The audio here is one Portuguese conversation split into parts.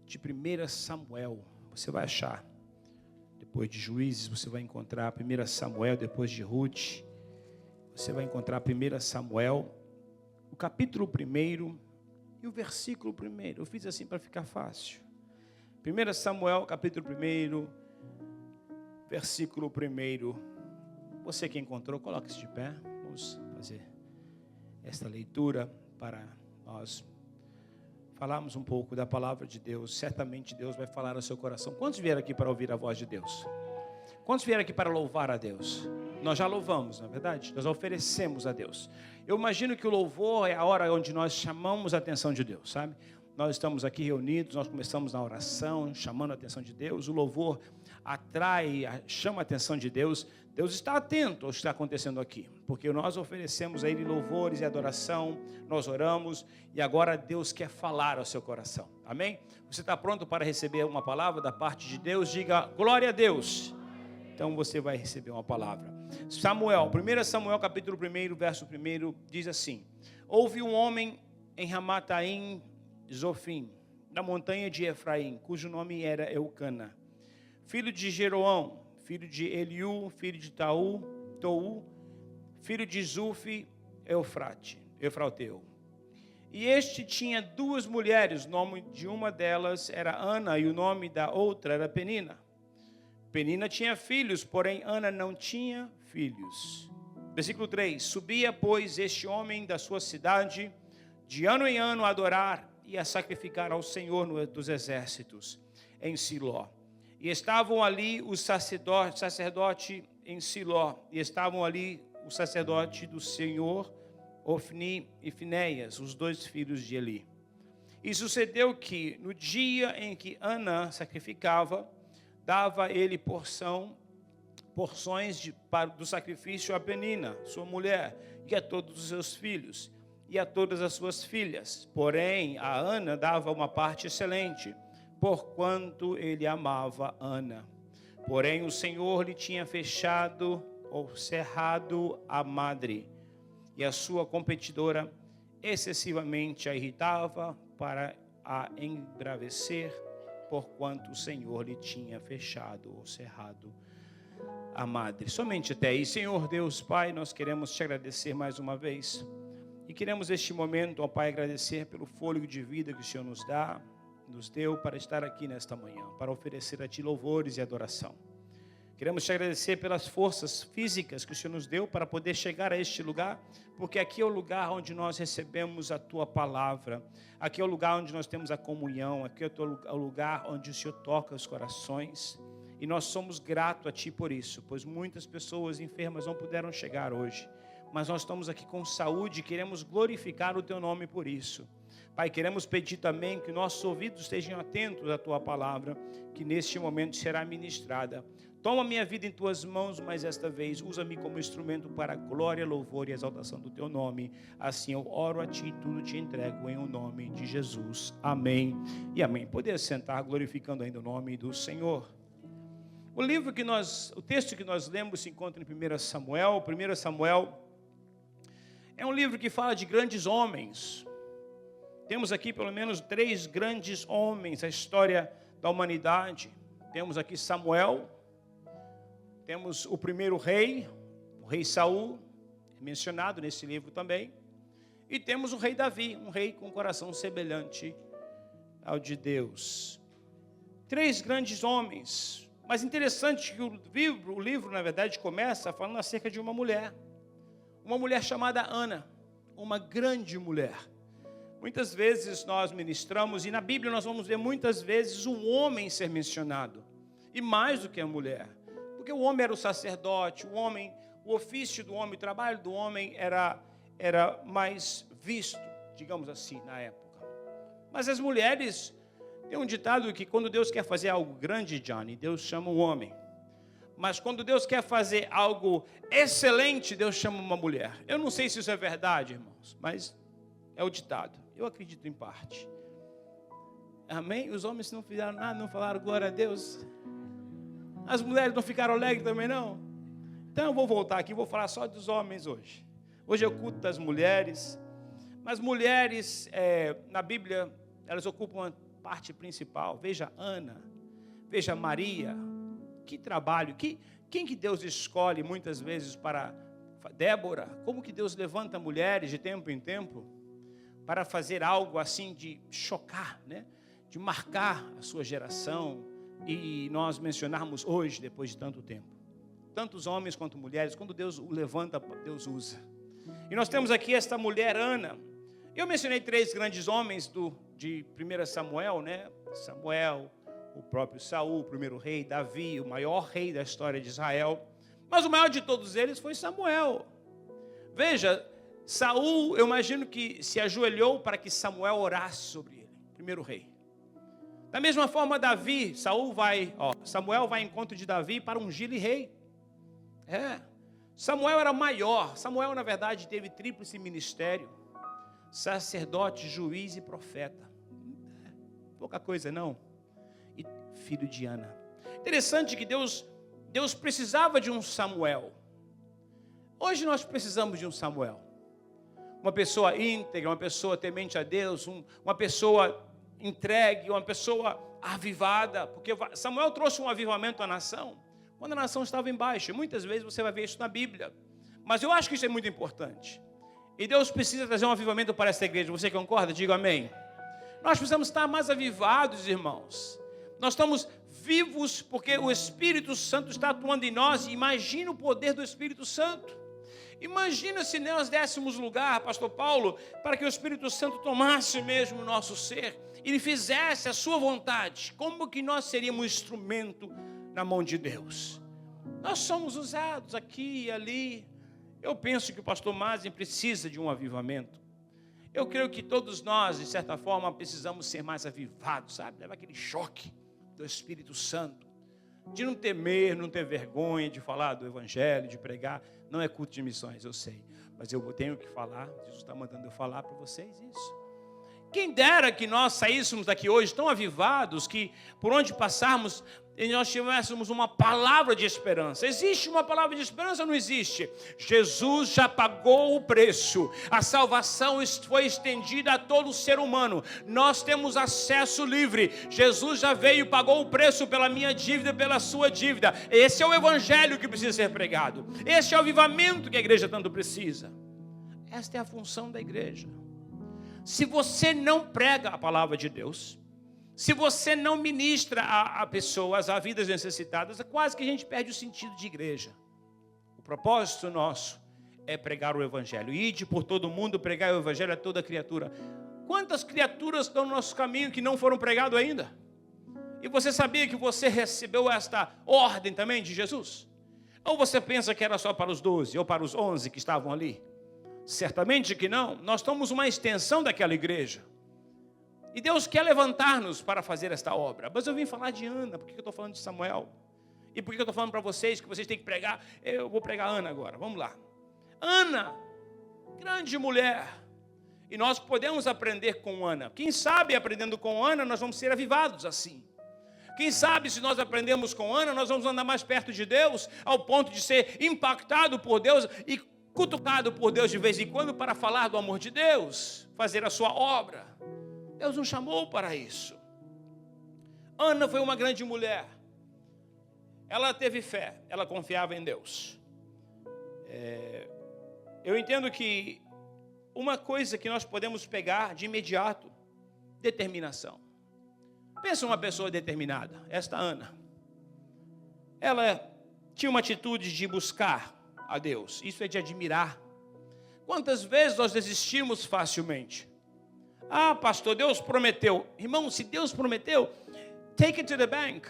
de 1 Samuel. Você vai achar. Depois de Juízes, você vai encontrar 1 Samuel, depois de Ruth. Você vai encontrar 1 Samuel, o capítulo 1 e o versículo 1. Eu fiz assim para ficar fácil. 1 Samuel, capítulo 1, versículo 1. Você que encontrou, coloque-se de pé. Vamos fazer esta leitura para nós falarmos um pouco da palavra de Deus. Certamente Deus vai falar ao seu coração. Quantos vieram aqui para ouvir a voz de Deus? Quantos vieram aqui para louvar a Deus? Nós já louvamos, não é verdade? Nós oferecemos a Deus. Eu imagino que o louvor é a hora onde nós chamamos a atenção de Deus, sabe? Nós estamos aqui reunidos, nós começamos na oração, chamando a atenção de Deus. O louvor atrai, chama a atenção de Deus. Deus está atento ao que está acontecendo aqui, porque nós oferecemos a Ele louvores e adoração, nós oramos, e agora Deus quer falar ao seu coração. Amém? Você está pronto para receber uma palavra da parte de Deus? Diga, glória a Deus. Então você vai receber uma palavra. Samuel, 1 Samuel capítulo 1, verso 1, diz assim: houve um homem em Ramataim Zofim, na montanha de Efraim, cujo nome era Eucana, filho de Jeroão, filho de Eliú, filho de Tou, filho de Zufi, Eufrateu. E este tinha duas mulheres, o nome de uma delas era Ana e o nome da outra era Penina. Penina tinha filhos, porém Ana não tinha filhos. Versículo 3: subia, pois, este homem da sua cidade, de ano em ano, a adorar e a sacrificar ao Senhor dos exércitos, em Siló. E estavam ali os sacerdote em Siló, e estavam ali o sacerdote do Senhor, Ofni e Finéias, os dois filhos de Eli. E sucedeu que, no dia em que Ana sacrificava, dava ele porções do sacrifício a Penina, sua mulher, e a todos os seus filhos, e a todas as suas filhas. Porém, a Ana dava uma parte excelente, porquanto ele amava Ana. Porém, o Senhor lhe tinha fechado ou cerrado a madre, e a sua competidora excessivamente a irritava para a embravecer, porquanto o Senhor lhe tinha fechado ou cerrado a madre. Somente até aí. Senhor Deus Pai, nós queremos te agradecer mais uma vez. E queremos neste momento, ó Pai, agradecer pelo fôlego de vida que o Senhor nos deu para estar aqui nesta manhã, para oferecer a Ti louvores e adoração. Queremos te agradecer pelas forças físicas que o Senhor nos deu para poder chegar a este lugar, porque aqui é o lugar onde nós recebemos a Tua palavra, aqui é o lugar onde nós temos a comunhão, aqui é o lugar onde o Senhor toca os corações, e nós somos gratos a Ti por isso, pois muitas pessoas enfermas não puderam chegar hoje, mas nós estamos aqui com saúde e queremos glorificar o Teu nome por isso. Pai, queremos pedir também que nossos ouvidos estejam atentos à Tua palavra, que neste momento será ministrada. Toma minha vida em Tuas mãos, mas esta vez usa-me como instrumento para a glória, louvor e exaltação do Teu nome. Assim eu oro a Ti e tudo Te entrego em o nome de Jesus. Amém e amém. Poder sentar glorificando ainda o nome do Senhor. O texto que nós lemos se encontra em 1 Samuel. 1 Samuel é um livro que fala de grandes homens. Temos aqui pelo menos 3 grandes homens da história da humanidade. Temos aqui Samuel. Temos o primeiro rei, o rei Saul, mencionado nesse livro também. E temos o rei Davi, um rei com um coração semelhante ao de Deus. 3 grandes homens. Mas interessante que o livro, na verdade, começa falando acerca de uma mulher chamada Ana, uma grande mulher. Muitas vezes nós ministramos, e na Bíblia nós vamos ver muitas vezes um homem ser mencionado, e mais do que a mulher. Porque o homem era o sacerdote, o ofício do homem, o trabalho do homem era mais visto, digamos assim, na época. Mas as mulheres, tem um ditado que quando Deus quer fazer algo grande, Johnny, Deus chama um homem. Mas quando Deus quer fazer algo excelente, Deus chama uma mulher. Eu não sei se isso é verdade, irmãos, mas é o ditado. Eu acredito em parte. Amém? Os homens não fizeram nada, não falaram glória a Deus. As mulheres não ficaram alegres também, não? Então eu vou voltar aqui, vou falar só dos homens hoje. Hoje é o culto das mulheres. Mas mulheres, na Bíblia, elas ocupam parte principal. Veja Ana, veja Maria. Que trabalho, quem que Deus escolhe muitas vezes para Débora? Como que Deus levanta mulheres de tempo em tempo para fazer algo assim de chocar, né? De marcar a sua geração e nós mencionarmos hoje, depois de tanto tempo. Tantos homens quanto mulheres, quando Deus o levanta, Deus usa. E nós temos aqui esta mulher, Ana. Eu mencionei 3 grandes homens de 1 Samuel, né? Samuel, o próprio Saul, o primeiro rei, Davi, o maior rei da história de Israel. Mas o maior de todos eles foi Samuel. Veja, Saul, eu imagino que se ajoelhou para que Samuel orasse sobre ele, primeiro rei. Da mesma forma, Davi, Samuel vai ao encontro de Davi para ungir-lhe rei. Samuel era maior. Samuel, na verdade, teve tríplice ministério: sacerdote, juiz e profeta. Pouca coisa, não. E filho de Ana. Interessante que Deus precisava de um Samuel. Hoje nós precisamos de um Samuel. Uma pessoa íntegra, uma pessoa temente a Deus, uma pessoa entregue, uma pessoa avivada. Porque Samuel trouxe um avivamento à nação quando a nação estava em baixa. Muitas vezes você vai ver isso na Bíblia. Mas eu acho que isso é muito importante. E Deus precisa trazer um avivamento para essa igreja. Você concorda? Diga amém. Nós precisamos estar mais avivados, irmãos. Nós estamos vivos porque o Espírito Santo está atuando em nós. Imagina o poder do Espírito Santo. Imagina se nós dessemos lugar, pastor Paulo, para que o Espírito Santo tomasse mesmo o nosso ser e ele fizesse a sua vontade. Como que nós seríamos um instrumento na mão de Deus? Nós somos usados aqui e ali. Eu penso que o pastor Mazin precisa de um avivamento. Eu creio que todos nós, de certa forma, precisamos ser mais avivados, sabe? Levar aquele choque do Espírito Santo, de não temer, não ter vergonha de falar do Evangelho, de pregar. Não é culto de missões, eu sei, mas eu tenho que falar. Jesus está mandando eu falar para vocês isso. Quem dera que nós saíssemos daqui hoje tão avivados que por onde passarmos e nós tivéssemos uma palavra de esperança. Existe uma palavra de esperança ou não existe? Jesus já pagou o preço. A salvação foi estendida a todo ser humano. Nós temos acesso livre. Jesus já veio e pagou o preço pela minha dívida e pela sua dívida. Esse é o evangelho que precisa ser pregado. Esse é o avivamento que a igreja tanto precisa. Esta é a função da igreja. Se você não prega a palavra de Deus, se você não ministra a pessoas, a vidas necessitadas, é quase que a gente perde o sentido de igreja. O propósito nosso é pregar o Evangelho. Ide por todo mundo, pregar o Evangelho a toda criatura. Quantas criaturas estão no nosso caminho que não foram pregadas ainda? E você sabia que você recebeu esta ordem também de Jesus? Ou você pensa que era só para os 12 ou para os 11 que estavam ali? Certamente que não. Nós somos uma extensão daquela igreja. E Deus quer levantar-nos para fazer esta obra. Mas eu vim falar de Ana. Por que eu estou falando de Samuel? E por que eu estou falando para vocês que vocês têm que pregar? Eu vou pregar Ana agora. Vamos lá. Ana, grande mulher. E nós podemos aprender com Ana. Quem sabe aprendendo com Ana, nós vamos ser avivados assim. Quem sabe se nós aprendemos com Ana, nós vamos andar mais perto de Deus, ao ponto de ser impactado por Deus e cutucado por Deus de vez em quando para falar do amor de Deus, fazer a sua obra. Deus nos chamou para isso. Ana foi uma grande mulher. Ela teve fé, ela confiava em Deus. Eu entendo que uma coisa que nós podemos pegar de imediato, determinação. Pensa uma pessoa determinada, esta Ana. Ela tinha uma atitude de buscar a Deus, isso é de admirar. Quantas vezes nós desistimos facilmente? Ah, pastor, Deus prometeu. Irmão, se Deus prometeu, take it to the bank.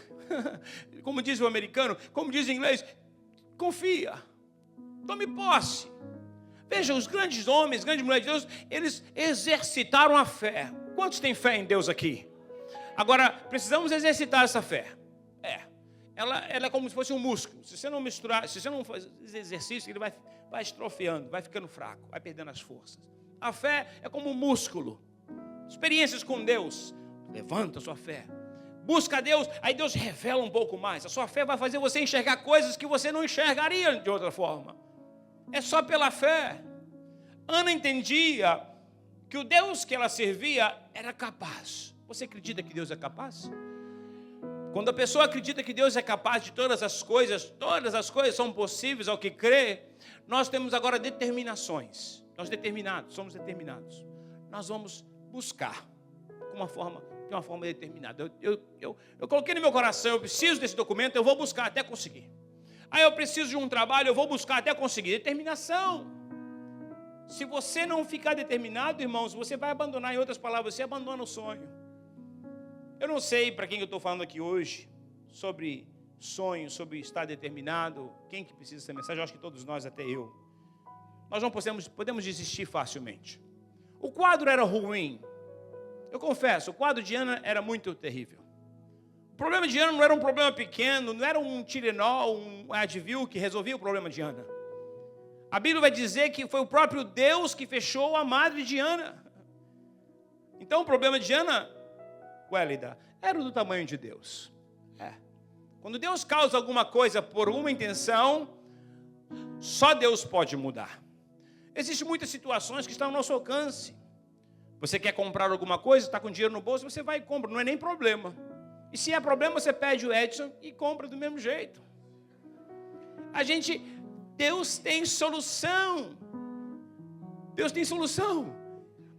Como diz o americano, como diz em inglês, confia, tome posse. Veja, os grandes homens, grandes mulheres de Deus, eles exercitaram a fé. Quantos têm fé em Deus aqui? Agora, precisamos exercitar essa fé. Ela é como se fosse um músculo. Se você não misturar, se você não fazer exercício, ele vai estrofiando, vai ficando fraco, vai perdendo as forças. A fé é como um músculo. Experiências com Deus, levanta a sua fé. Busca a Deus, aí Deus revela um pouco mais. A sua fé vai fazer você enxergar coisas que você não enxergaria de outra forma. É só pela fé. Ana entendia que o Deus que ela servia era capaz Você acredita que Deus é capaz? Quando a pessoa acredita que Deus é capaz de todas as coisas são possíveis ao que crê, nós temos agora determinações. Somos determinados. Nós vamos buscar de uma forma determinada. Eu coloquei no meu coração, eu preciso desse documento, eu vou buscar até conseguir. Eu preciso de um trabalho, eu vou buscar até conseguir. Determinação. Se você não ficar determinado, irmãos, você vai abandonar, em outras palavras, você abandona o sonho. Eu não sei para quem eu estou falando aqui hoje, sobre sonho, sobre estar determinado, quem que precisa dessa mensagem, eu acho que todos nós, até eu. Nós não podemos desistir facilmente. O quadro era ruim. Eu confesso, o quadro de Ana era muito terrível. O problema de Ana não era um problema pequeno, não era um Tilenol, um Advil que resolvia o problema de Ana. A Bíblia vai dizer que foi o próprio Deus que fechou a madre de Ana. Então o problema de Ana, Wélida, era do tamanho de Deus. Quando Deus causa alguma coisa por uma intenção, só Deus pode mudar. Existem muitas situações que estão ao nosso alcance. Você quer comprar alguma coisa, está com dinheiro no bolso, você vai e compra, não é nem problema. E se é problema, você pede o Edson e compra do mesmo jeito. Deus tem solução. Deus tem solução.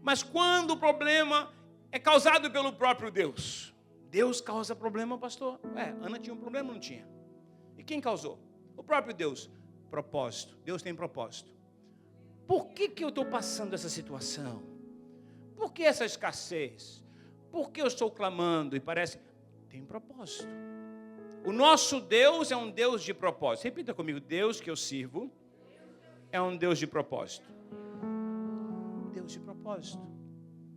Mas quando o problema é causado pelo próprio Deus, Deus causa problema, pastor? Ana tinha um problema, não tinha? E quem causou? O próprio Deus. Propósito. Deus tem propósito. Por que eu estou passando essa situação? Por que essa escassez? Por que eu estou clamando e parece... Tem propósito. O nosso Deus é um Deus de propósito. Repita comigo, Deus que eu sirvo é um Deus de propósito. Deus de propósito.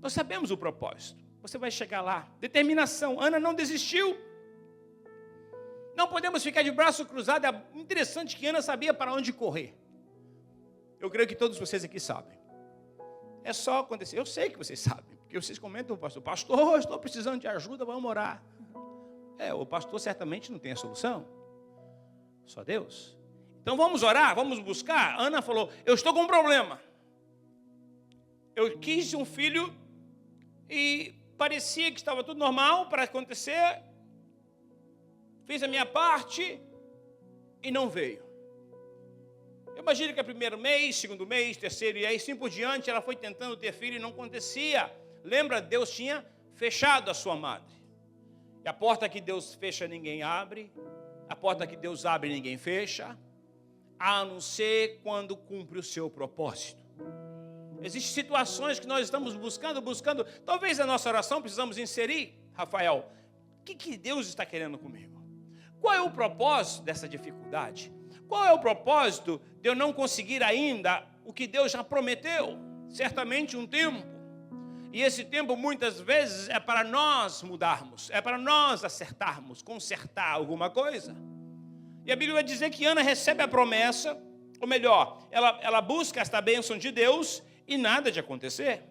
Nós sabemos o propósito. Você vai chegar lá. Determinação. Ana não desistiu. Não podemos ficar de braço cruzado. É interessante que Ana sabia para onde correr. Eu creio que todos vocês aqui sabem. É só acontecer. Eu sei que vocês sabem. Porque vocês comentam, pastor, estou precisando de ajuda, vamos orar. O pastor certamente não tem a solução. Só Deus. Então vamos orar, vamos buscar. Ana falou, eu estou com um problema. Eu quis um filho e parecia que estava tudo normal para acontecer. Fiz a minha parte e não veio. Imagina que primeiro mês, segundo mês, terceiro e aí assim por diante, ela foi tentando ter filho e não acontecia. Lembra, Deus tinha fechado a sua madre. E a porta que Deus fecha, ninguém abre. A porta que Deus abre, ninguém fecha. A não ser quando cumpre o seu propósito. Existem situações que nós estamos buscando. Talvez a nossa oração precisamos inserir, Rafael. O que Deus está querendo comigo? Qual é o propósito dessa dificuldade? Qual é o propósito de eu não conseguir ainda o que Deus já prometeu? Certamente um tempo. E esse tempo muitas vezes é para nós mudarmos, é para nós acertarmos, consertar alguma coisa. E a Bíblia vai dizer que Ana recebe a promessa, ou melhor, ela busca esta bênção de Deus e nada de acontecer.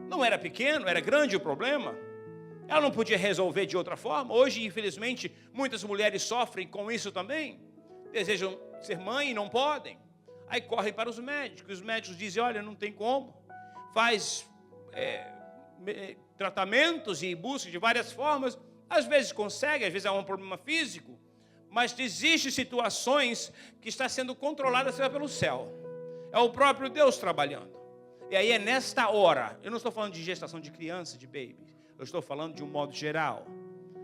Não era pequeno, era grande o problema. Ela não podia resolver de outra forma. Hoje, infelizmente, muitas mulheres sofrem com isso também. Desejam ser mãe e não podem. Aí correm para os médicos. Os médicos dizem, olha, não tem como. Faz tratamentos e busca de várias formas. Às vezes consegue, às vezes é um problema físico. Mas existem situações que está sendo controladas pelo céu. É o próprio Deus trabalhando. E aí é nesta hora, eu não estou falando de gestação de criança, de baby. Eu estou falando de um modo geral.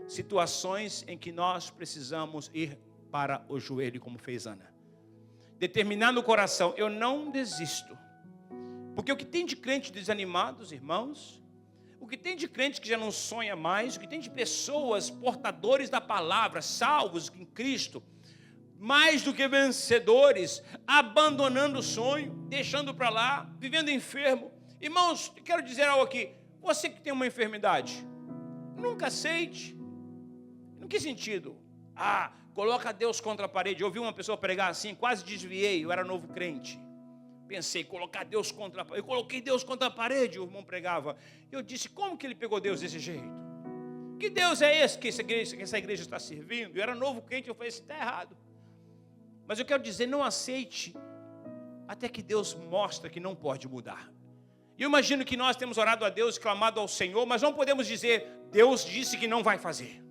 Situações em que nós precisamos ir para o joelho, como fez Ana. Determinar no coração, eu não desisto. Porque o que tem de crente desanimados, irmãos, o que tem de crente que já não sonha mais, o que tem de pessoas portadores da palavra, salvos em Cristo, mais do que vencedores, abandonando o sonho, deixando para lá, vivendo enfermo. Irmãos, quero dizer algo aqui. Você que tem uma enfermidade, nunca aceite. Em que sentido? Coloca Deus contra a parede. Eu ouvi uma pessoa pregar assim, quase desviei, eu era novo crente. Pensei, colocar Deus contra a parede. Eu coloquei Deus contra a parede, o irmão pregava. Eu disse, como que ele pegou Deus desse jeito? Que Deus é esse que essa igreja está servindo? Eu era novo crente, eu falei, isso está errado. Mas eu quero dizer, não aceite até que Deus mostre que não pode mudar. E eu imagino que nós temos orado a Deus, clamado ao Senhor, mas não podemos dizer, Deus disse que não vai fazer.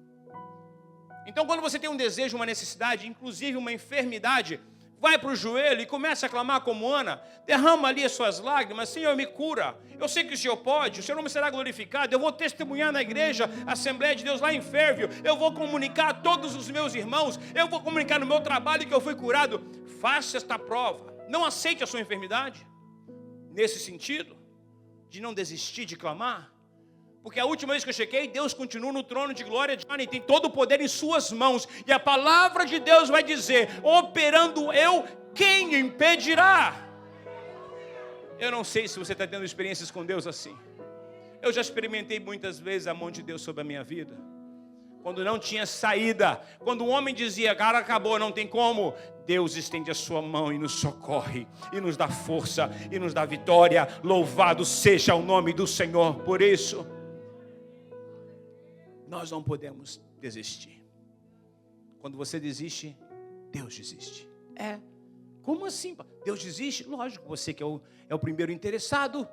Então, quando você tem um desejo, uma necessidade, inclusive uma enfermidade, vai para o joelho e começa a clamar como Ana, derrama ali as suas lágrimas, Senhor, me cura. Eu sei que o Senhor pode, o Senhor não me será glorificado, eu vou testemunhar na igreja, Assembleia de Deus lá em Fairview, eu vou comunicar a todos os meus irmãos, eu vou comunicar no meu trabalho que eu fui curado. Faça esta prova, não aceite a sua enfermidade, nesse sentido, de não desistir de clamar, porque a última vez que eu chequei, Deus continua no trono de glória, Johnny, tem todo o poder em suas mãos, e a palavra de Deus vai dizer, operando eu, quem impedirá? Eu não sei se você está tendo experiências com Deus assim. Eu já experimentei muitas vezes a mão de Deus sobre a minha vida, quando não tinha saída, quando o homem dizia, cara, acabou, não tem como, Deus estende a sua mão e nos socorre, e nos dá força, e nos dá vitória. Louvado seja o nome do Senhor por isso. Nós não podemos desistir. Quando você desiste, Deus desiste. Como assim? Deus desiste? Lógico, você que é o primeiro interessado.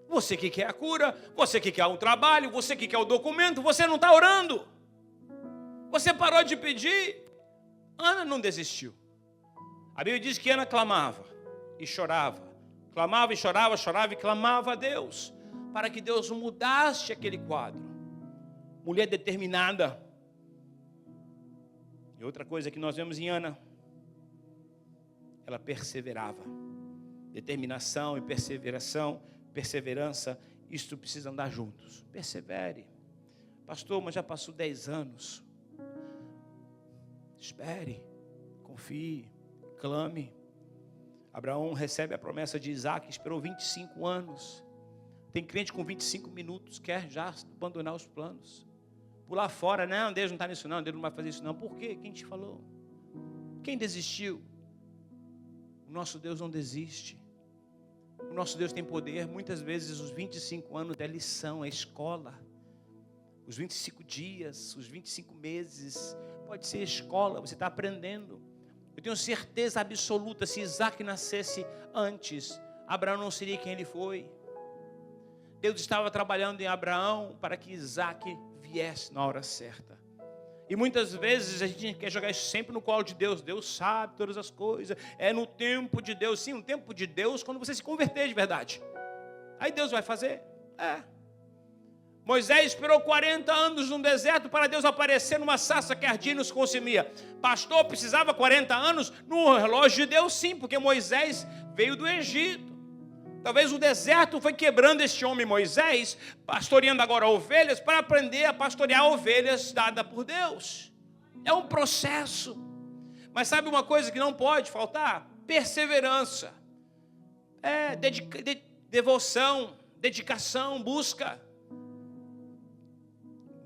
Você que quer a cura, você que quer o trabalho, você que quer o documento, você não está orando. Você parou de pedir. Ana não desistiu. A Bíblia diz que Ana clamava e chorava. Clamava e chorava, chorava e clamava a Deus, para que Deus mudasse aquele quadro. Mulher determinada. E outra coisa que nós vemos em Ana, ela perseverava. Determinação e perseverança, isto precisa andar juntos. Persevere. Pastor, mas já passou 10 anos. Espere, confie, clame. Abraão recebe a promessa de Isaac, esperou 25 anos. Tem crente com 25 minutos, quer já abandonar os planos. Pular fora, não, Deus não está nisso não, Deus não vai fazer isso não. Por quê? Quem te falou? Quem desistiu? O nosso Deus não desiste. O nosso Deus tem poder. Muitas vezes os 25 anos é lição, é escola. Os 25 dias, os 25 meses, pode ser escola, você está aprendendo. Eu tenho certeza absoluta, se Isaac nascesse antes, Abraão não seria quem ele foi. Deus estava trabalhando em Abraão para que Isaac viesse na hora certa. E muitas vezes a gente quer jogar isso sempre no colo de Deus. Deus sabe todas as coisas. É no tempo de Deus. Sim, no tempo de Deus, quando você se converter de verdade. Aí Deus vai fazer. Moisés esperou 40 anos no deserto para Deus aparecer numa sarça que ardia e nos consumia. Pastor, precisava 40 anos? No relógio de Deus, sim, porque Moisés veio do Egito. Talvez o deserto foi quebrando este homem Moisés, pastoreando agora ovelhas, para aprender a pastorear ovelhas dadas por Deus. É um processo. Mas sabe uma coisa que não pode faltar? Perseverança. Devoção, dedicação, busca.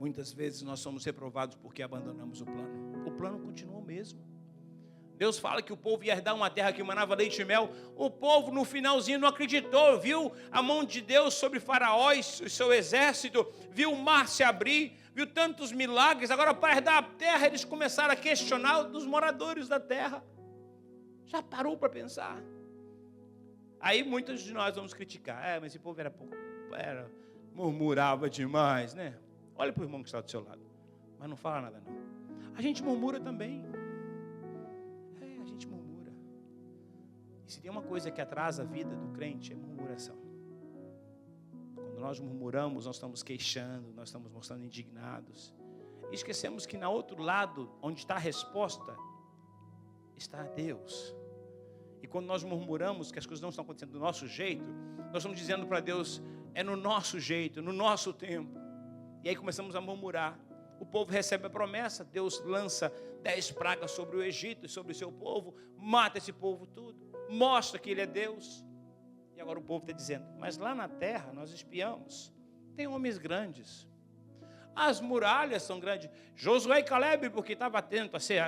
Muitas vezes nós somos reprovados porque abandonamos o plano. O plano continua o mesmo. Deus fala que o povo ia herdar uma terra que manava leite e mel. O povo no finalzinho não acreditou. Viu a mão de Deus sobre Faraó e o seu exército. Viu o mar se abrir. Viu tantos milagres. Agora para herdar a terra eles começaram a questionar dos moradores da terra. Já parou para pensar? Aí muitos de nós vamos criticar. Mas esse povo murmurava demais, né? Olha para o irmão que está do seu lado. Mas não fala nada não. A gente murmura também. A gente murmura. E se tem uma coisa que atrasa a vida do crente, é murmuração. Quando nós murmuramos, nós estamos queixando, nós estamos mostrando indignados. E esquecemos que na outro lado, onde está a resposta, está Deus. E quando nós murmuramos que as coisas não estão acontecendo do nosso jeito, nós estamos dizendo para Deus, é no nosso jeito, no nosso tempo. E aí começamos a murmurar. O povo recebe a promessa, Deus lança 10 pragas sobre o Egito e sobre o seu povo, mata esse povo tudo, mostra que Ele é Deus. E agora o povo está dizendo, mas lá na terra nós espiamos, tem homens grandes, as muralhas são grandes. Josué e Caleb, porque estavam atentos a ser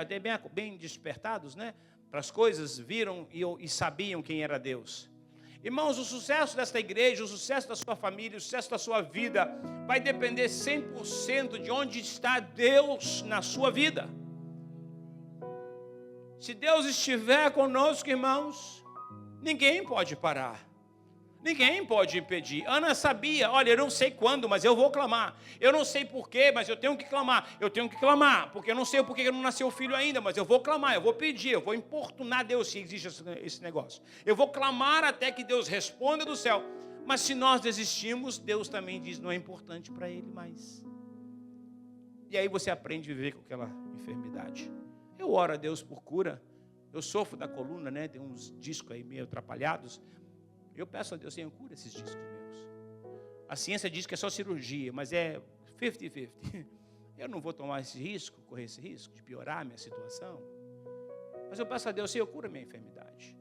bem despertados, né, para as coisas, viram e sabiam quem era Deus. Irmãos, o sucesso desta igreja, o sucesso da sua família, o sucesso da sua vida vai depender 100% de onde está Deus na sua vida. Se Deus estiver conosco, irmãos, ninguém pode parar. Ninguém pode impedir. Ana sabia, olha, eu não sei quando, mas eu vou clamar. Eu não sei porquê, mas eu tenho que clamar. Eu tenho que clamar, porque eu não sei porquê não nasceu o filho ainda, mas eu vou clamar, eu vou pedir, eu vou importunar Deus se existe esse negócio. Eu vou clamar até que Deus responda do céu. Mas se nós desistimos, Deus também diz, não é importante para Ele mais. E aí você aprende a viver com aquela enfermidade. Eu oro a Deus por cura. Eu sofro da coluna, né? Tem uns discos aí meio atrapalhados. Eu peço a Deus, Senhor, cura esses discos meus. A ciência diz que é só cirurgia, mas é 50-50. Eu não vou tomar esse risco, correr esse risco de piorar a minha situação. Mas eu peço a Deus, Senhor, cura minha enfermidade.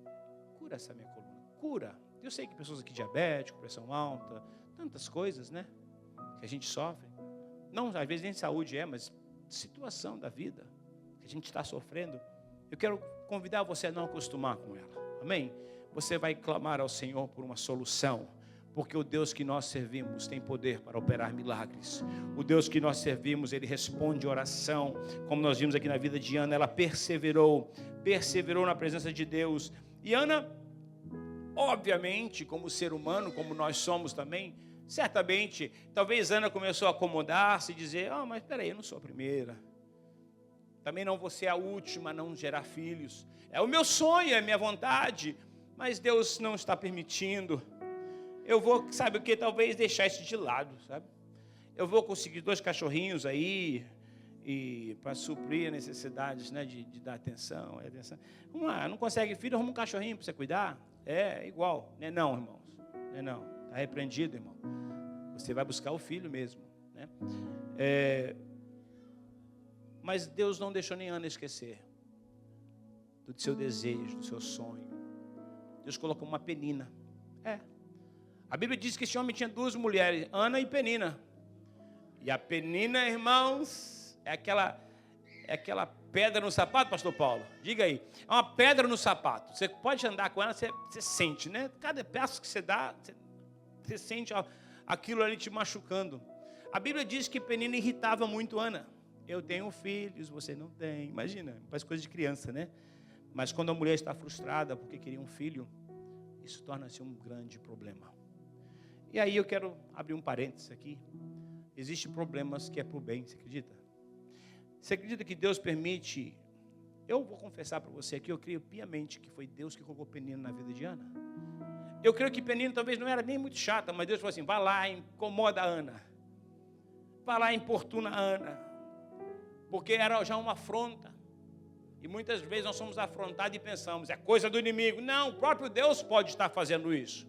Cura essa minha coluna. Cura. Eu sei que pessoas aqui diabéticos, pressão alta, tantas coisas, né? Que a gente sofre. Não, às vezes nem saúde mas situação da vida que a gente está sofrendo. Eu quero convidar você a não acostumar com ela. Amém? Você vai clamar ao Senhor por uma solução, porque o Deus que nós servimos tem poder para operar milagres. O Deus que nós servimos, Ele responde oração, como nós vimos aqui na vida de Ana. Ela perseverou na presença de Deus. E Ana, obviamente, como ser humano, como nós somos também, certamente, talvez Ana começou a acomodar-se e dizer, mas peraí, eu não sou a primeira. Também não vou ser a última a não gerar filhos. É o meu sonho, é a minha vontade, mas Deus não está permitindo. Eu vou, sabe o que? Talvez deixar isso de lado, sabe? Eu vou conseguir 2 cachorrinhos aí, e para suprir as necessidades, né, de dar atenção. Vamos lá, não consegue filho, arruma um cachorrinho para você cuidar. É igual, não é não, irmãos. Não é não, está repreendido, irmão. Você vai buscar o filho mesmo, né? Mas Deus não deixou nem Ana esquecer do seu desejo, do seu sonho. Deus colocou uma Penina. A Bíblia diz que esse homem tinha 2 mulheres, Ana e Penina. E a Penina, irmãos, é aquela pedra no sapato, pastor Paulo? Diga aí. É uma pedra no sapato. Você pode andar com ela, você sente, né? Cada passo que você dá, você sente aquilo ali te machucando. A Bíblia diz que Penina irritava muito Ana. Eu tenho filhos, você não tem. Imagina, faz coisa de criança, né? Mas quando a mulher está frustrada porque queria um filho, isso torna-se um grande problema. E aí eu quero abrir um parênteses aqui. Existem problemas que é para o bem, você acredita? Você acredita que Deus permite? Eu vou confessar para você aqui, eu creio piamente que foi Deus que colocou Penina na vida de Ana. Eu creio que Penina talvez não era nem muito chata, mas Deus falou assim, vai lá, incomoda a Ana. Vai lá, importuna a Ana. Porque era já uma afronta. E muitas vezes nós somos afrontados e pensamos, é coisa do inimigo. Não, o próprio Deus pode estar fazendo isso.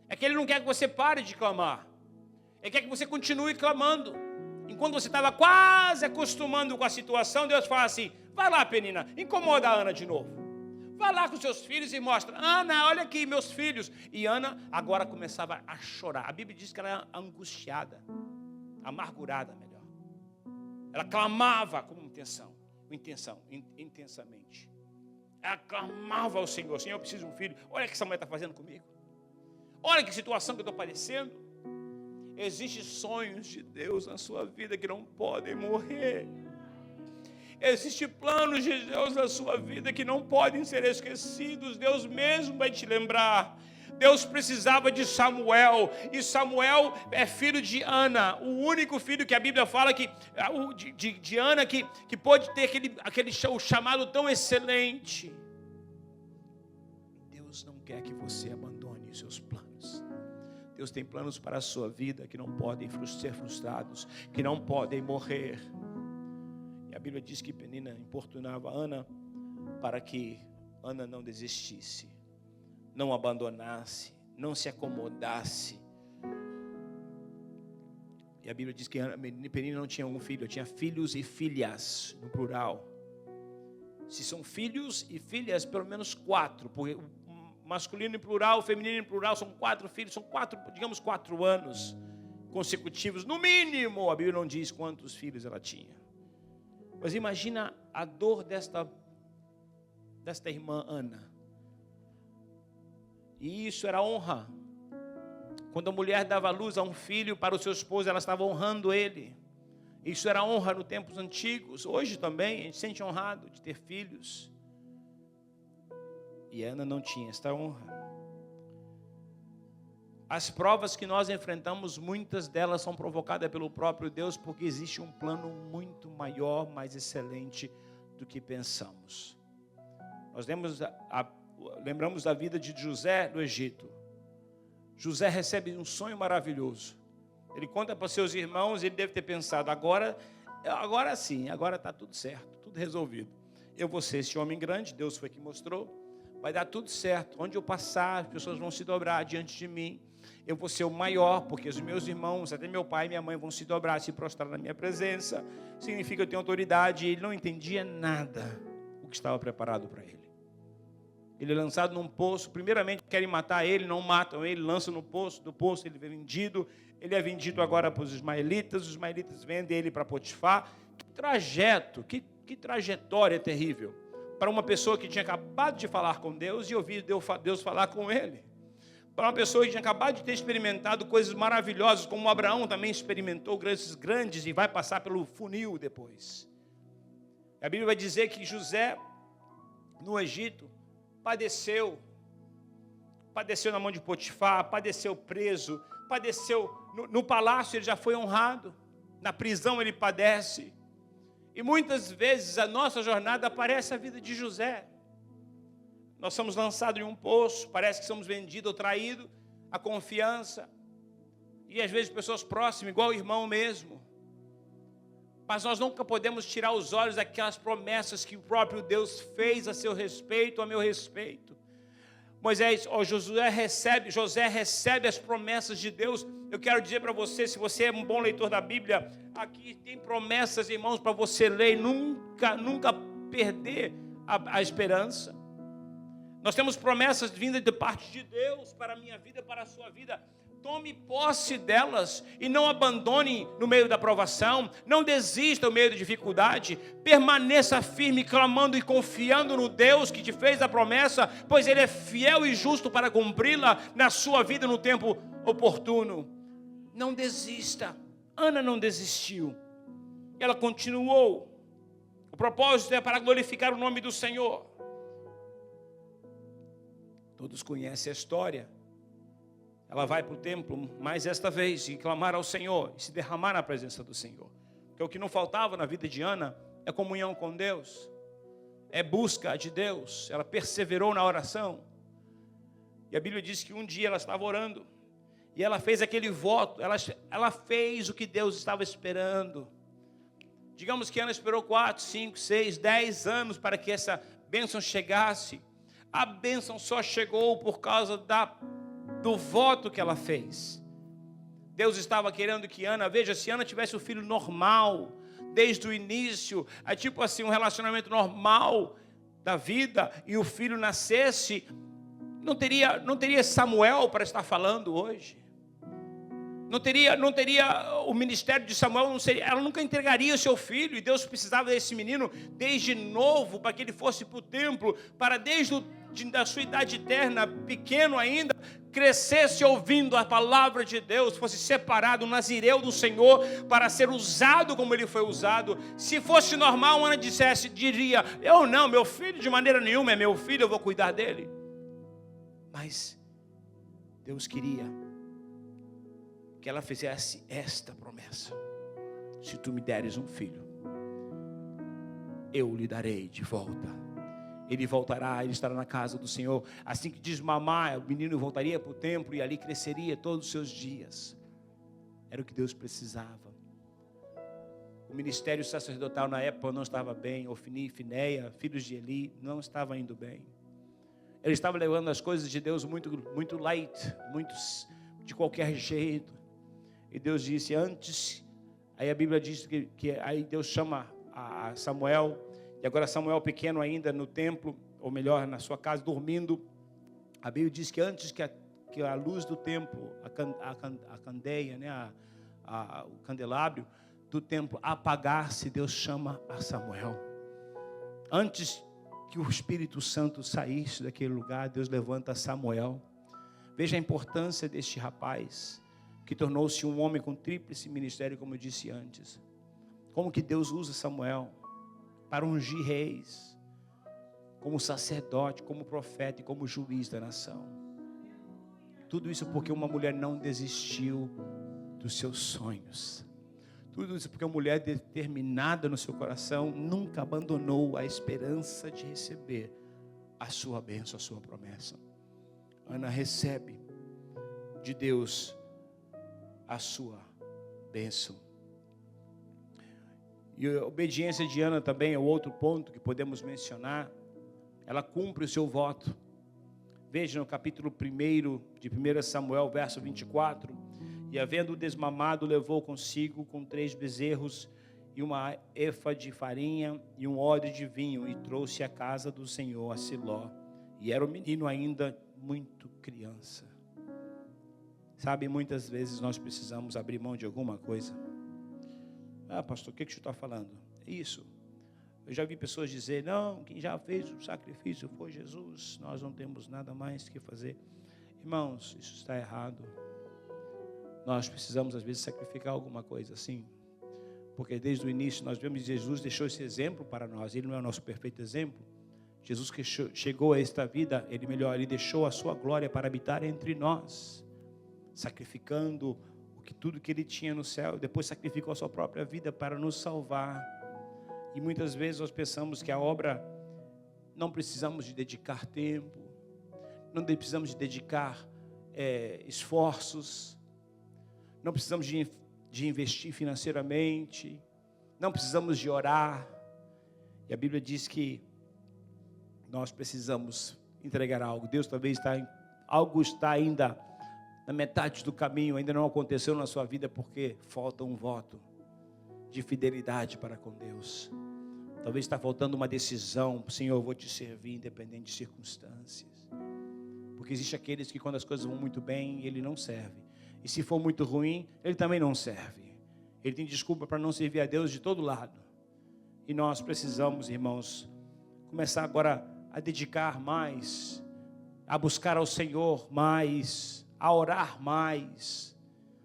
É que Ele não quer que você pare de clamar. Ele quer que você continue clamando. Enquanto você estava quase acostumando com a situação, Deus fala assim, vai lá, Penina, incomoda a Ana de novo. Vai lá com seus filhos e mostra, Ana, olha aqui meus filhos. E Ana agora começava a chorar. A Bíblia diz que ela era angustiada, amargurada, melhor. Ela clamava com intensamente. Ela clamava ao Senhor, Senhor, eu preciso de um filho. Olha o que essa mulher está fazendo comigo. Olha que situação que eu estou padecendo. Existem sonhos de Deus na sua vida que não podem morrer. Existem planos de Deus na sua vida que não podem ser esquecidos. Deus mesmo vai te lembrar. Deus precisava de Samuel, e Samuel é filho de Ana, o único filho que a Bíblia fala que, de Ana que pode ter aquele chamado tão excelente. Deus não quer que você abandone os seus planos. Deus tem planos para a sua vida que não podem ser frustrados, que não podem morrer. E a Bíblia diz que Penina importunava Ana para que Ana não desistisse, não abandonasse, não se acomodasse. E a Bíblia diz que Penina não tinha um filho, tinha filhos e filhas, no plural. Se são filhos e filhas, pelo menos 4, porque masculino em plural, feminino em plural, são 4 filhos, são 4 anos consecutivos, no mínimo. A Bíblia não diz quantos filhos ela tinha. Mas imagina a dor desta irmã Ana. E isso era honra. Quando a mulher dava luz a um filho para o seu esposo, ela estava honrando ele. Isso era honra nos tempos antigos. Hoje também a gente se sente honrado de ter filhos. E Ana não tinha esta honra. As provas que nós enfrentamos, muitas delas são provocadas pelo próprio Deus, porque existe um plano muito maior, mais excelente do que pensamos. Nós lembramos da vida de José no Egito. José recebe um sonho maravilhoso. Ele conta para seus irmãos, ele deve ter pensado, agora sim, agora está tudo certo, tudo resolvido. Eu vou ser esse homem grande, Deus foi que mostrou, vai dar tudo certo. Onde eu passar, as pessoas vão se dobrar diante de mim. Eu vou ser o maior, porque os meus irmãos, até meu pai e minha mãe vão se dobrar, se prostrar na minha presença. Significa que eu tenho autoridade. Ele não entendia nada o que estava preparado para ele. Ele é lançado num poço. Primeiramente querem matar ele, não matam ele, lançam no poço. Do poço ele é vendido. Ele é vendido agora para os ismaelitas. Os ismaelitas vendem ele para Potifar. Que trajeto, que trajetória terrível. Para uma pessoa que tinha acabado de falar com Deus e ouvir Deus falar com ele. Para uma pessoa que tinha acabado de ter experimentado coisas maravilhosas, como Abraão também experimentou coisas grandes e vai passar pelo funil depois. A Bíblia vai dizer que José, no Egito, padeceu na mão de Potifar, padeceu preso, padeceu no palácio, ele já foi honrado, na prisão ele padece. E muitas vezes a nossa jornada parece a vida de José. Nós somos lançados em um poço, parece que somos vendidos ou traídos, a confiança. E às vezes pessoas próximas, igual o irmão mesmo. Mas nós nunca podemos tirar os olhos daquelas promessas que o próprio Deus fez a seu respeito, a meu respeito. José recebe as promessas de Deus. Eu quero dizer para você, se você é um bom leitor da Bíblia, aqui tem promessas, irmãos, para você ler e nunca perder a esperança. Nós temos promessas vindas de parte de Deus para a minha vida, para a sua vida. Tome posse delas e não abandone no meio da provação. Não desista no meio da dificuldade. Permaneça firme, clamando e confiando no Deus que te fez a promessa, pois Ele é fiel e justo para cumpri-la na sua vida no tempo oportuno. Não desista. Ana não desistiu. Ela continuou. O propósito é para glorificar o nome do Senhor. Todos conhecem a história. Ela vai para o templo mais esta vez e clamar ao Senhor e se derramar na presença do Senhor. Porque o que não faltava na vida de Ana é comunhão com Deus, é busca de Deus. Ela perseverou na oração. E a Bíblia diz que um dia ela estava orando e ela fez aquele voto. Ela fez o que Deus estava esperando. Digamos que Ana esperou 4, 5, 6, 10 anos para que essa bênção chegasse. A bênção só chegou por causa do voto que ela fez. Deus estava querendo que Ana, veja, se Ana tivesse um filho normal, desde o início, tipo assim, um relacionamento normal da vida, e o filho nascesse, não teria Samuel para estar falando hoje. Não teria o ministério de Samuel, ela nunca entregaria o seu filho, e Deus precisava desse menino desde novo, para que ele fosse para o templo, para desde da sua idade eterna, pequeno ainda, crescesse ouvindo a palavra de Deus, fosse separado, um nazireu do Senhor, para ser usado como ele foi usado. Se fosse normal, Ana diria, eu não, meu filho de maneira nenhuma é meu filho, eu vou cuidar dele. Mas Deus queria que ela fizesse esta promessa: se tu me deres um filho, eu lhe darei de volta. Ele voltará, ele estará na casa do Senhor. Assim que desmamar, o menino voltaria para o templo e ali cresceria todos os seus dias. Era o que Deus precisava. O ministério sacerdotal na época não estava bem. Ofni e Finéia, filhos de Eli, não estava indo bem. Ele estava levando as coisas de Deus muito light, de qualquer jeito. E Deus disse antes, aí a Bíblia diz que aí Deus chama a Samuel. E agora Samuel pequeno ainda no templo, ou melhor, na sua casa, dormindo. A Bíblia diz que antes que a luz do templo, a candeia, né, o candelabro do templo apagasse, Deus chama a Samuel. Antes que o Espírito Santo saísse daquele lugar, Deus levanta Samuel. Veja a importância deste rapaz, que tornou-se um homem com tríplice ministério, como eu disse antes. Como que Deus usa Samuel para ungir reis, como sacerdote, como profeta e como juiz da nação. Tudo isso porque uma mulher não desistiu dos seus sonhos. Tudo isso porque uma mulher determinada no seu coração nunca abandonou a esperança de receber a sua bênção, a sua promessa. Ana recebe de Deus a sua bênção. E a obediência de Ana também é outro ponto que podemos mencionar. Ela cumpre o seu voto. Veja no capítulo 1 de 1 Samuel, verso 24. E havendo desmamado, levou consigo com 3 bezerros e uma efa de farinha e um odre de vinho, e trouxe à casa do Senhor a Siló. E era o menino ainda muito criança. Sabe, muitas vezes nós precisamos abrir mão de alguma coisa. Ah, pastor, o que o senhor está falando? É isso. Eu já vi pessoas dizer, não, quem já fez o sacrifício foi Jesus, nós não temos nada mais que fazer. Irmãos, isso está errado. Nós precisamos às vezes sacrificar alguma coisa assim, porque desde o início nós vemos que Jesus deixou esse exemplo para nós. Ele não é o nosso perfeito exemplo. Jesus que chegou a esta vida, ele deixou a sua glória para habitar entre nós, sacrificando tudo que ele tinha no céu, depois sacrificou a sua própria vida para nos salvar. E muitas vezes nós pensamos que a obra não precisamos de dedicar tempo, não precisamos de dedicar esforços, não precisamos de investir financeiramente, não precisamos de orar. E a Bíblia diz que nós precisamos entregar algo. Deus talvez algo está ainda na metade do caminho, ainda não aconteceu na sua vida porque falta um voto de fidelidade para com Deus. Talvez está faltando uma decisão, Senhor, eu vou te servir independente de circunstâncias. Porque existe aqueles que quando as coisas vão muito bem, ele não serve. E se for muito ruim, ele também não serve. Ele tem desculpa para não servir a Deus de todo lado. E nós precisamos, irmãos, começar agora a dedicar mais, a buscar ao Senhor mais, a orar mais,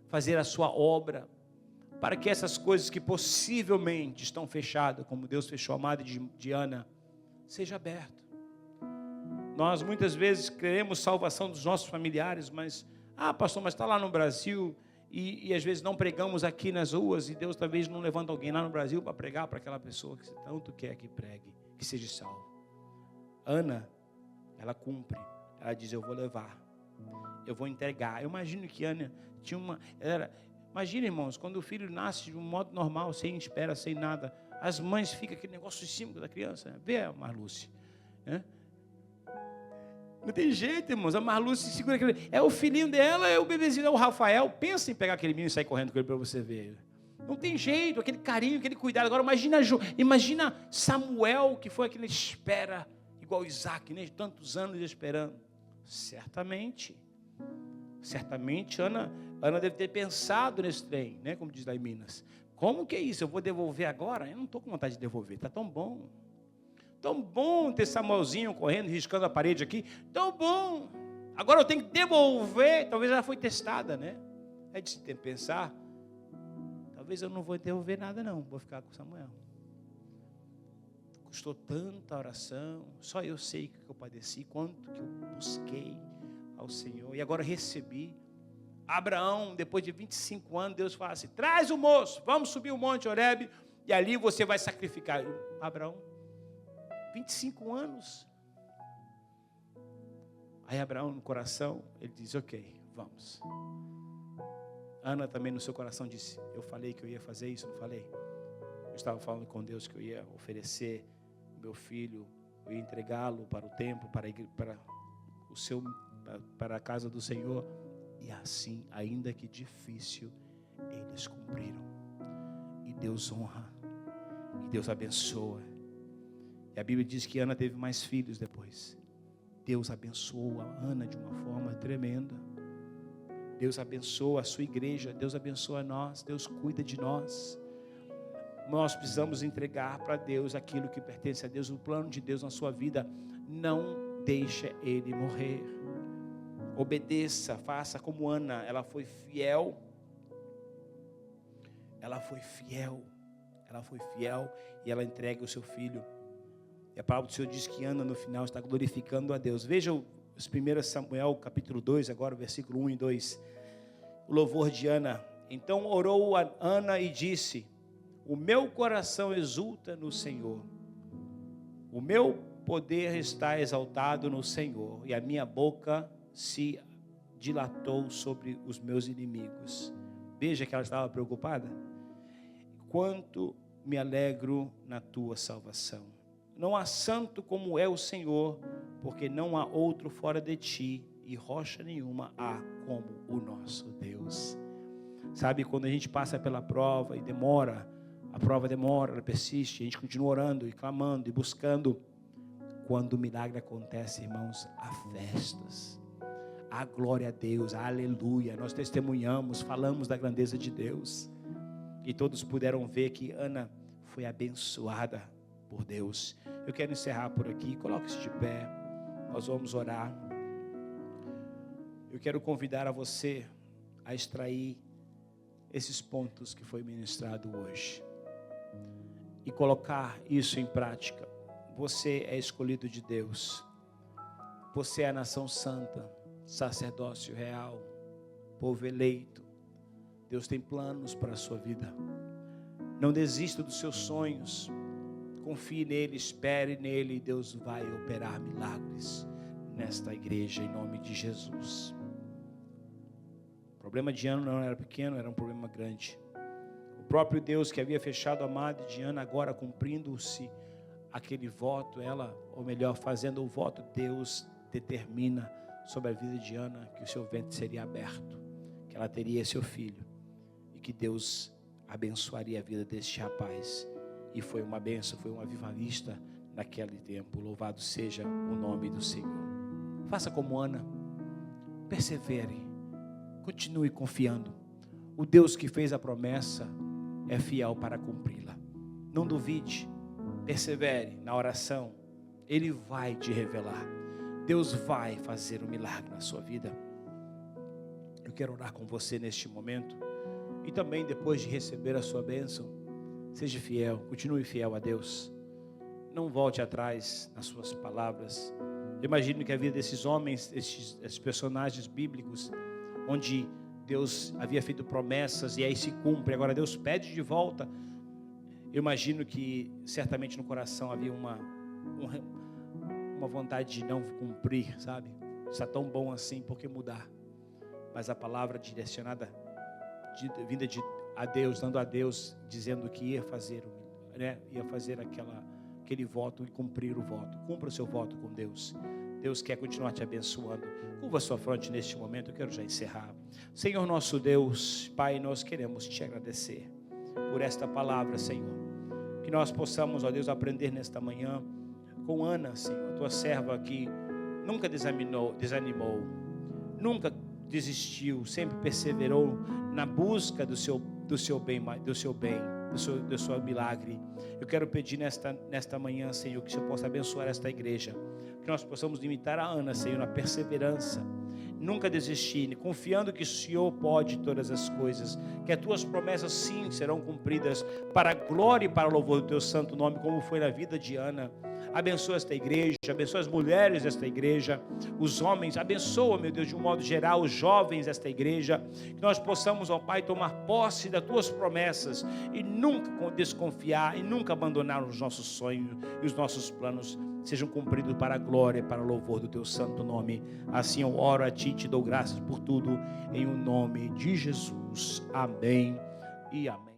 fazer a sua obra, para que essas coisas que possivelmente estão fechadas, como Deus fechou a madre de Ana, seja aberto. Nós muitas vezes queremos salvação dos nossos familiares, mas, pastor, mas está lá no Brasil, e às vezes não pregamos aqui nas ruas, e Deus talvez não levanta alguém lá no Brasil para pregar para aquela pessoa que você tanto quer que pregue, que seja salvo. Ana, ela cumpre, ela diz, eu vou levar, eu vou entregar. Eu imagino que Ana tinha imagina, irmãos, quando o filho nasce de um modo normal, sem espera, sem nada, as mães ficam aquele negócio em cima da criança, né? Vê a Marluce, né? Não tem jeito, irmãos, a Marluce segura aquele, é o filhinho dela, é o bebezinho, é o Rafael. Pensa em pegar aquele menino e sair correndo com ele para você ver. Não tem jeito, aquele carinho, aquele cuidado. Agora imagina Samuel, que foi aquele espera, igual Isaac, né? Tantos anos esperando. Certamente Ana deve ter pensado nesse trem, né? Como diz lá em Minas. Como que é isso? Eu vou devolver agora? Eu não estou com vontade de devolver, está tão bom. Tão bom ter Samuelzinho correndo, riscando a parede aqui. Tão bom. Agora eu tenho que devolver. Talvez ela foi testada, né? É de se ter pensar. Talvez eu não vou devolver nada não. Vou ficar com Samuel. Custou tanta oração. Só eu sei que eu padeci. Quanto que eu busquei ao Senhor. E agora recebi. Abraão, depois de 25 anos, Deus fala assim, traz o moço. Vamos subir o monte Horebe. E ali você vai sacrificar. Abraão. 25 anos. Aí Abraão no coração, ele diz, ok, vamos. Ana também no seu coração disse, eu falei que eu ia fazer isso, não falei? Eu estava falando com Deus que eu ia oferecer o meu filho, eu ia entregá-lo para o templo, para a casa do Senhor. E assim, ainda que difícil, eles cumpriram. E Deus honra, e Deus abençoa. E a Bíblia diz que Ana teve mais filhos depois. Deus abençoou a Ana de uma forma tremenda. Deus abençoa a sua igreja. Deus abençoa nós. Deus cuida de nós. Nós precisamos entregar para Deus aquilo que pertence a Deus. O plano de Deus na sua vida. Não deixa ele morrer. Obedeça, faça como Ana. Ela foi fiel. Ela foi fiel. Ela foi fiel e ela entrega o seu filho. E a palavra do Senhor diz que Ana no final está glorificando a Deus. Veja 1 Samuel, capítulo 2, agora versículo 1 e 2. O louvor de Ana. Então orou a Ana e disse: o meu coração exulta no Senhor, o meu poder está exaltado no Senhor, e a minha boca se dilatou sobre os meus inimigos. Veja que ela estava preocupada. Quanto me alegro na tua salvação. Não há santo como é o Senhor, porque não há outro fora de ti, e rocha nenhuma há como o nosso Deus. Sabe, quando a gente passa pela prova e demora, a prova demora, ela persiste, a gente continua orando e clamando e buscando. Quando o milagre acontece, irmãos, há festas, há glória a Deus, há aleluia. Nós testemunhamos, falamos da grandeza de Deus. E todos puderam ver que Ana foi abençoada por Deus. Eu quero encerrar por aqui. Coloque-se de pé. Nós vamos orar. Eu quero convidar a você a extrair esses pontos que foi ministrado hoje e colocar isso em prática. Você é escolhido de Deus. Você é a nação santa, sacerdócio real, povo eleito. Deus tem planos para a sua vida. Não desista dos seus sonhos. Confie nele, espere nele, e Deus vai operar milagres nesta igreja, em nome de Jesus. O problema de Ana não era pequeno, era um problema grande. O próprio Deus que havia fechado a madre de Ana, agora cumprindo-se aquele voto, ela, ou melhor, fazendo o voto, Deus determina sobre a vida de Ana que o seu ventre seria aberto, que ela teria seu filho, e que Deus abençoaria a vida deste rapaz. E foi uma bênção, foi uma vivalista naquele tempo. Louvado seja o nome do Senhor. Faça como Ana, persevere, continue confiando. O Deus que fez a promessa é fiel para cumpri-la. Não duvide, persevere na oração. Ele vai te revelar. Deus vai fazer um milagre na sua vida. Eu quero orar com você neste momento. E também depois de receber a sua bênção, seja fiel, continue fiel a Deus. Não volte atrás nas suas palavras. Eu imagino que a vida desses homens, esses personagens bíblicos, onde Deus havia feito promessas e aí se cumpre, agora Deus pede de volta. Eu imagino que certamente no coração havia uma vontade de não cumprir, sabe? Está tão bom assim, por que mudar? Mas a palavra direcionada, vinda a Deus, dando a Deus, dizendo que ia fazer, ia fazer aquele voto e cumprir o voto. Cumpra o seu voto com Deus. Deus quer continuar te abençoando. Curva a sua fronte neste momento, eu quero já encerrar. Senhor nosso Deus, Pai, nós queremos te agradecer por esta palavra, Senhor. Que nós possamos, ó Deus, aprender nesta manhã com Ana, Senhor, tua serva que nunca desanimou, nunca desistiu, sempre perseverou na busca do seu milagre. Eu quero pedir nesta manhã, Senhor, que o Senhor possa abençoar esta igreja, que nós possamos imitar a Ana, Senhor, na perseverança, nunca desistir, confiando que o Senhor pode todas as coisas, que as tuas promessas sim serão cumpridas para a glória e para o louvor do teu santo nome, como foi na vida de Ana. Abençoa esta igreja, abençoa as mulheres desta igreja, os homens, abençoa, meu Deus, de um modo geral, os jovens desta igreja, que nós possamos, ó Pai, tomar posse das tuas promessas e nunca desconfiar e nunca abandonar os nossos sonhos e os nossos planos sejam cumpridos para a glória e para o louvor do teu santo nome. Assim eu oro a ti e te dou graças por tudo, em o nome de Jesus. Amém e amém.